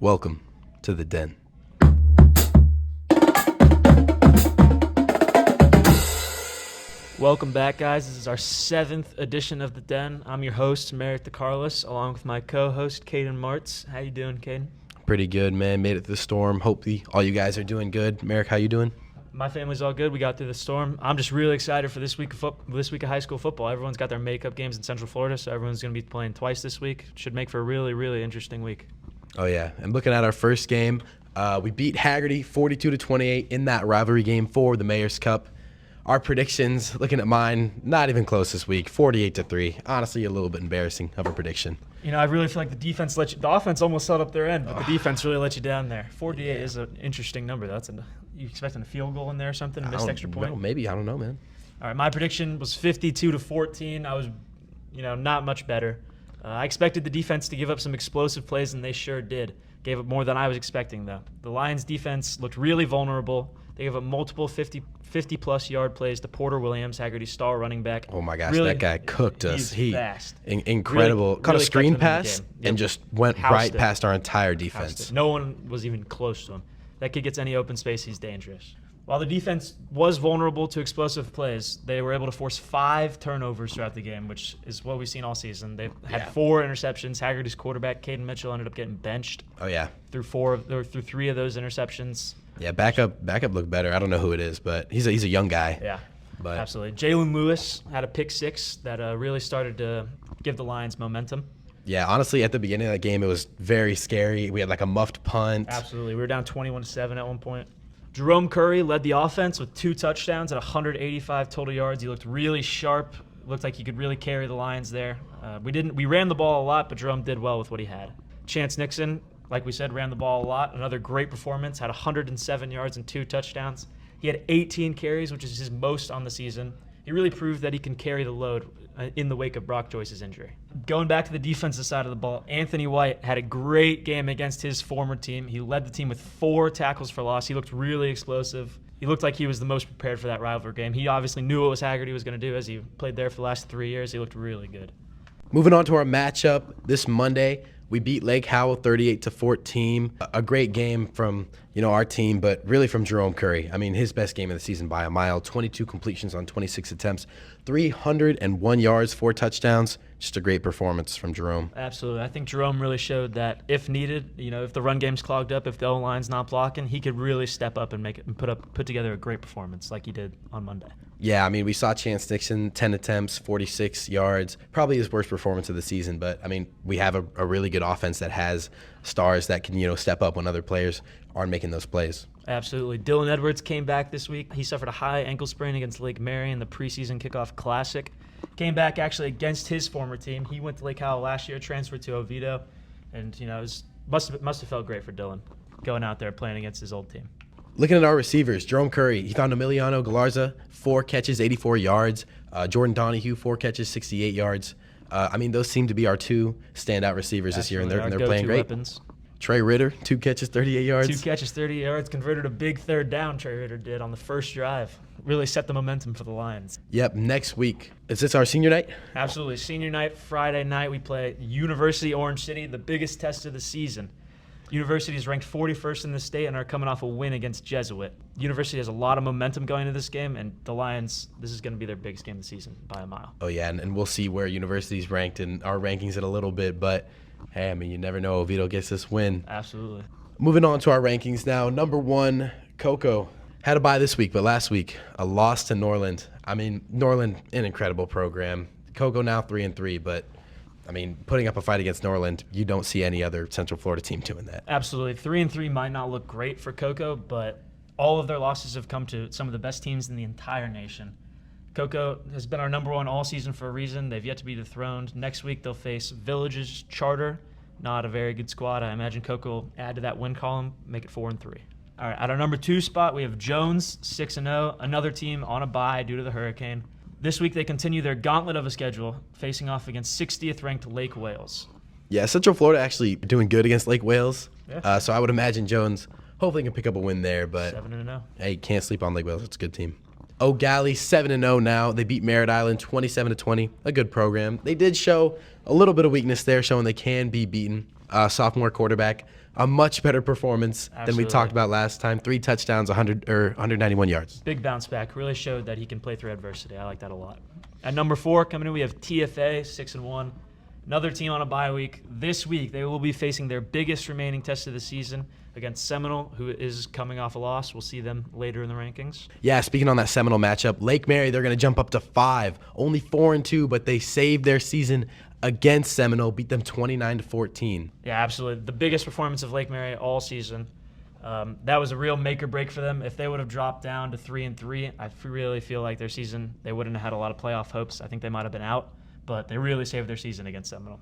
Welcome to the Den. Welcome back, guys. This is our 7th edition of the Den. I'm your host, Merrick DiCarolis, along with my co-host, Caden Martz. How you doing, Caden? Pretty good, man. Made it through the storm. Hopefully all you guys are doing good. Merrick, how you doing? My family's all good. We got through the storm. I'm just really excited for this week of high school football. Everyone's got their makeup games in Central Florida, so everyone's going to be playing twice this week. Should make for a really, really interesting week. Oh, yeah. And looking at our first game, we beat Hagerty 42-28 in that rivalry game for the Mayor's Cup. Our predictions, looking at mine, not even close this week, 48-3. Honestly, a little bit embarrassing of a prediction. You know, I really feel like the defense the offense almost held up their end, but the defense really let you down there. 48 is an interesting number. You expecting a field goal in there or something, a missed extra point? No, maybe. I don't know, man. All right, my prediction was 52-14. I was, not much better. I expected the defense to give up some explosive plays, and they sure did. Gave up more than I was expecting, though. The Lions' defense looked really vulnerable. They gave up multiple 50-plus yard plays to Porter Williams, Hagerty's star running back. Oh, my gosh, that guy cooked us. He's fast. Incredible. Caught a screen pass and just went right it. Past our entire defense. No one was even close to him. That kid gets any open space, he's dangerous. While the defense was vulnerable to explosive plays, they were able to force 5 turnovers throughout the game, which is what we've seen all season. They had 4 interceptions. Hagerty's quarterback, Caden Mitchell, ended up getting benched. Oh, yeah. Through 3 of those interceptions. Yeah, backup looked better. I don't know who it is, but he's a young guy. Yeah, but absolutely. Jalen Lewis had a pick 6 that really started to give the Lions momentum. Yeah, honestly, at the beginning of that game, it was very scary. We had like a muffed punt. Absolutely. We were down 21-7 at one point. Jerome Curry led the offense with 2 touchdowns at 185 total yards. He looked really sharp. Looked like he could really carry the Lions there. We ran the ball a lot, but Jerome did well with what he had. Chance Nixon, like we said, ran the ball a lot. Another great performance. Had 107 yards and 2 touchdowns. He had 18 carries, which is his most on the season. He really proved that he can carry the load in the wake of Brock Joyce's injury. Going back to the defensive side of the ball, Anthony White had a great game against his former team. He led the team with 4 tackles for loss. He looked really explosive. He looked like he was the most prepared for that rivalry game. He obviously knew what Hagerty was going to do as he played there for the last 3 years. He looked really good. Moving on to our matchup this Monday, we beat Lake Howell 38-14. A great game from our team, but really from Jerome Curry. I mean, his best game of the season by a mile. 22 completions on 26 attempts, 301 yards, 4 touchdowns. Just a great performance from Jerome. Absolutely. I think Jerome really showed that if needed, if the run game's clogged up, if the O-line's not blocking, he could really step up and put together a great performance like he did on Monday. Yeah, I mean, we saw Chance Nixon, 10 attempts, 46 yards, probably his worst performance of the season. But, I mean, we have a really good offense that has stars that can, step up when other players aren't making those plays. Absolutely. Dylan Edwards came back this week. He suffered a high ankle sprain against Lake Mary in the preseason kickoff classic. Came back actually against his former team. He went to Lake Howell last year, transferred to Oviedo, and, must have felt great for Dylan going out there playing against his old team. Looking at our receivers, Jerome Curry, he found Emiliano Galarza, 4 catches, 84 yards. Jordan Donahue, 4 catches, 68 yards. I mean, those seem to be our 2 standout receivers this year, and they're playing great. Weapons. Trey Ritter, 2 catches, 38 yards. 2 catches, 38 yards, converted a big 3rd down. Trey Ritter did on the first drive. Really set the momentum for the Lions. Yep, next week. Is this our senior night? Absolutely. Senior night, Friday night, we play University Orange City, the biggest test of the season. University is ranked 41st in the state and are coming off a win against Jesuit. University has a lot of momentum going into this game, and the Lions, this is going to be their biggest game of the season by a mile. Oh, yeah, and we'll see where University's ranked in our rankings in a little bit, but hey, I mean, you never know. Oviedo gets this win. Absolutely. Moving on to our rankings now. Number 1, Cocoa. Had a bye this week, but last week, a loss to Norland. I mean, Norland, an incredible program. Cocoa now 3-3, but I mean, putting up a fight against Norland, you don't see any other Central Florida team doing that. Absolutely. 3-3 might not look great for Cocoa, but all of their losses have come to some of the best teams in the entire nation. Cocoa has been our number 1 all season for a reason. They've yet to be dethroned. Next week, they'll face Villages Charter. Not a very good squad. I imagine Cocoa will add to that win column, make it 4-3. All right, at our number 2 spot, we have Jones, 6-0, another team on a bye due to the hurricane. This week, they continue their gauntlet of a schedule, facing off against 60th-ranked Lake Wales. Yeah, Central Florida actually doing good against Lake Wales. Yeah. So I would imagine Jones hopefully can pick up a win there. But 7-0. Hey, can't sleep on Lake Wales. It's a good team. O'Galley 7-0 now. They beat Merritt Island 27-20. A good program. They did show a little bit of weakness there, showing they can be beaten. Sophomore quarterback a much better performance than we Absolutely. talked about last time. 3 touchdowns, 191 yards. Big bounce back. Really showed that he can play through adversity. I like that a lot. At number 4, coming in, we have TFA, 6-1. Another team on a bye week. This week, they will be facing their biggest remaining test of the season against Seminole, who is coming off a loss. We'll see them later in the rankings. Yeah, speaking on that Seminole matchup, Lake Mary, they're going to jump up to 5. Only 4-2, but they saved their season against Seminole, beat them 29-14. Yeah, absolutely. The biggest performance of Lake Mary all season. That was a real make or break for them. If they would have dropped down to 3-3, I really feel like their season, they wouldn't have had a lot of playoff hopes. I think they might have been out, but they really saved their season against Seminole.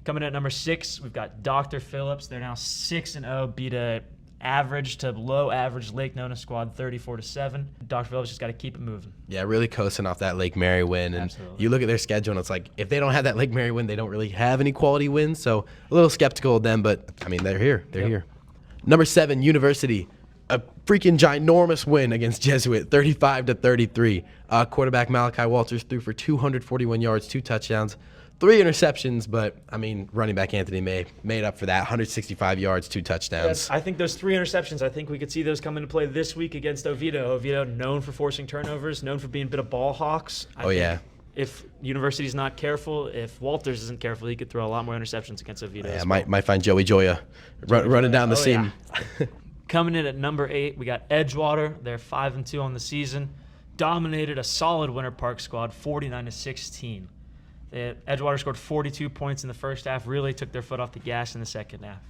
Coming in at number 6, we've got Dr. Phillips. They're now 6-0, beat a average to low average Lake Nona squad 34-7. Dr. Phillips just got to keep it moving. Yeah, really coasting off that Lake Mary win. And Absolutely. you look at their schedule, and it's like, if they don't have that Lake Mary win, they don't really have any quality wins. So a little skeptical of them, but, I mean, they're here. They're here. Number 7, University. A freaking ginormous win against Jesuit, 35-33. Quarterback Malachi Walters threw for 241 yards, 2 touchdowns, 3 interceptions, but, I mean, running back Anthony May made up for that, 165 yards, 2 touchdowns. Yes, I think those 3 interceptions, I think we could see those come into play this week against Oviedo. Oviedo known for forcing turnovers, known for being a bit of ball hawks. I think if University's not careful, if Walters isn't careful, he could throw a lot more interceptions against Oviedo. Yeah, might find Joey Joya running down the seam. Yeah. Coming in at number 8, we got Edgewater. They're 5-2 on the season. Dominated a solid Winter Park squad, 49-16. Edgewater scored 42 points in the first half, really took their foot off the gas in the second half.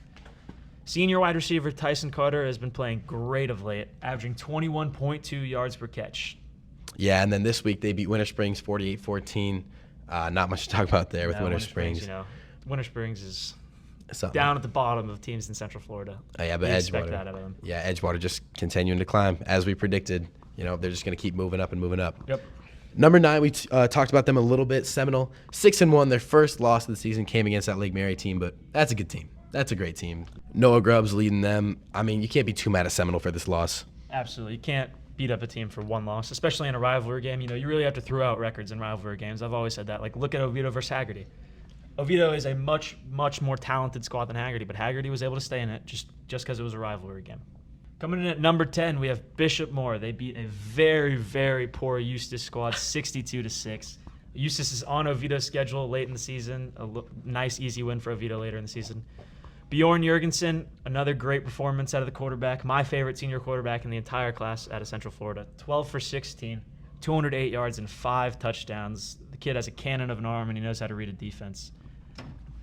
Senior wide receiver Tyson Carter has been playing great of late, averaging 21.2 yards per catch. Yeah, and then this week they beat Winter Springs 48-14. Not much to talk about there with Winter Springs. Winter Springs is Something. down at the bottom of teams in Central Florida. Yeah, but We expect Edgewater. that out of them. Yeah, Edgewater just continuing to climb as we predicted. They're just going to keep moving up and moving up. Yep. Number 9, we talked about them a little bit. Seminole, 6-1. Their first loss of the season came against that Lake Mary team, but that's a good team. That's a great team. Noah Grubbs leading them. I mean, you can't be too mad at Seminole for this loss. Absolutely. You can't beat up a team for one loss, especially in a rivalry game. You really have to throw out records in rivalry games. I've always said that. Like, look at Oviedo versus Hagerty. Oviedo is a much, much more talented squad than Hagerty, but Hagerty was able to stay in it just because it was a rivalry game. Coming in at number 10, we have Bishop Moore. They beat a very, very poor Eustis squad, 62-6. Eustis is on Oviedo's schedule late in the season. Nice, easy win for Oviedo later in the season. Bjorn Jurgensen, another great performance out of the quarterback. My favorite senior quarterback in the entire class out of Central Florida. 12 for 16, 208 yards, and 5 touchdowns. The kid has a cannon of an arm, and he knows how to read a defense.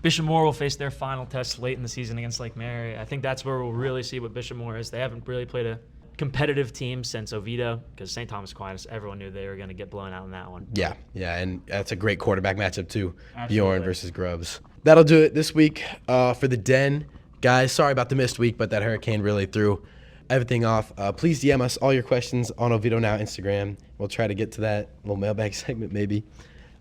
Bishop Moore will face their final test late in the season against Lake Mary. I think that's where we'll really see what Bishop Moore is. They haven't really played a competitive team since Oviedo, because St. Thomas Aquinas, everyone knew they were going to get blown out in that one. Yeah, and that's a great quarterback matchup too. Absolutely. Bjorn versus Grubbs. That'll do it this week for the Den. Guys, sorry about the missed week, but that hurricane really threw everything off. Please DM us all your questions on Oviedo Now Instagram. We'll try to get to that little mailbag segment maybe.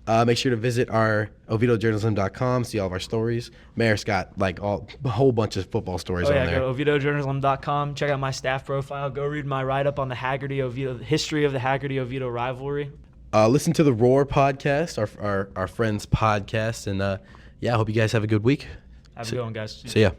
Make sure to visit our OviedoJournalism.com, see all of our stories. Merrick's got a whole bunch of football stories on there. Go to OviedoJournalism.com. Check out my staff profile. Go read my write-up on the Hagerty-Oviedo, history of the Hagerty-Oviedo rivalry. Listen to the Roar podcast, our friend's podcast. And, I hope you guys have a good week. Have a good one, guys. See ya.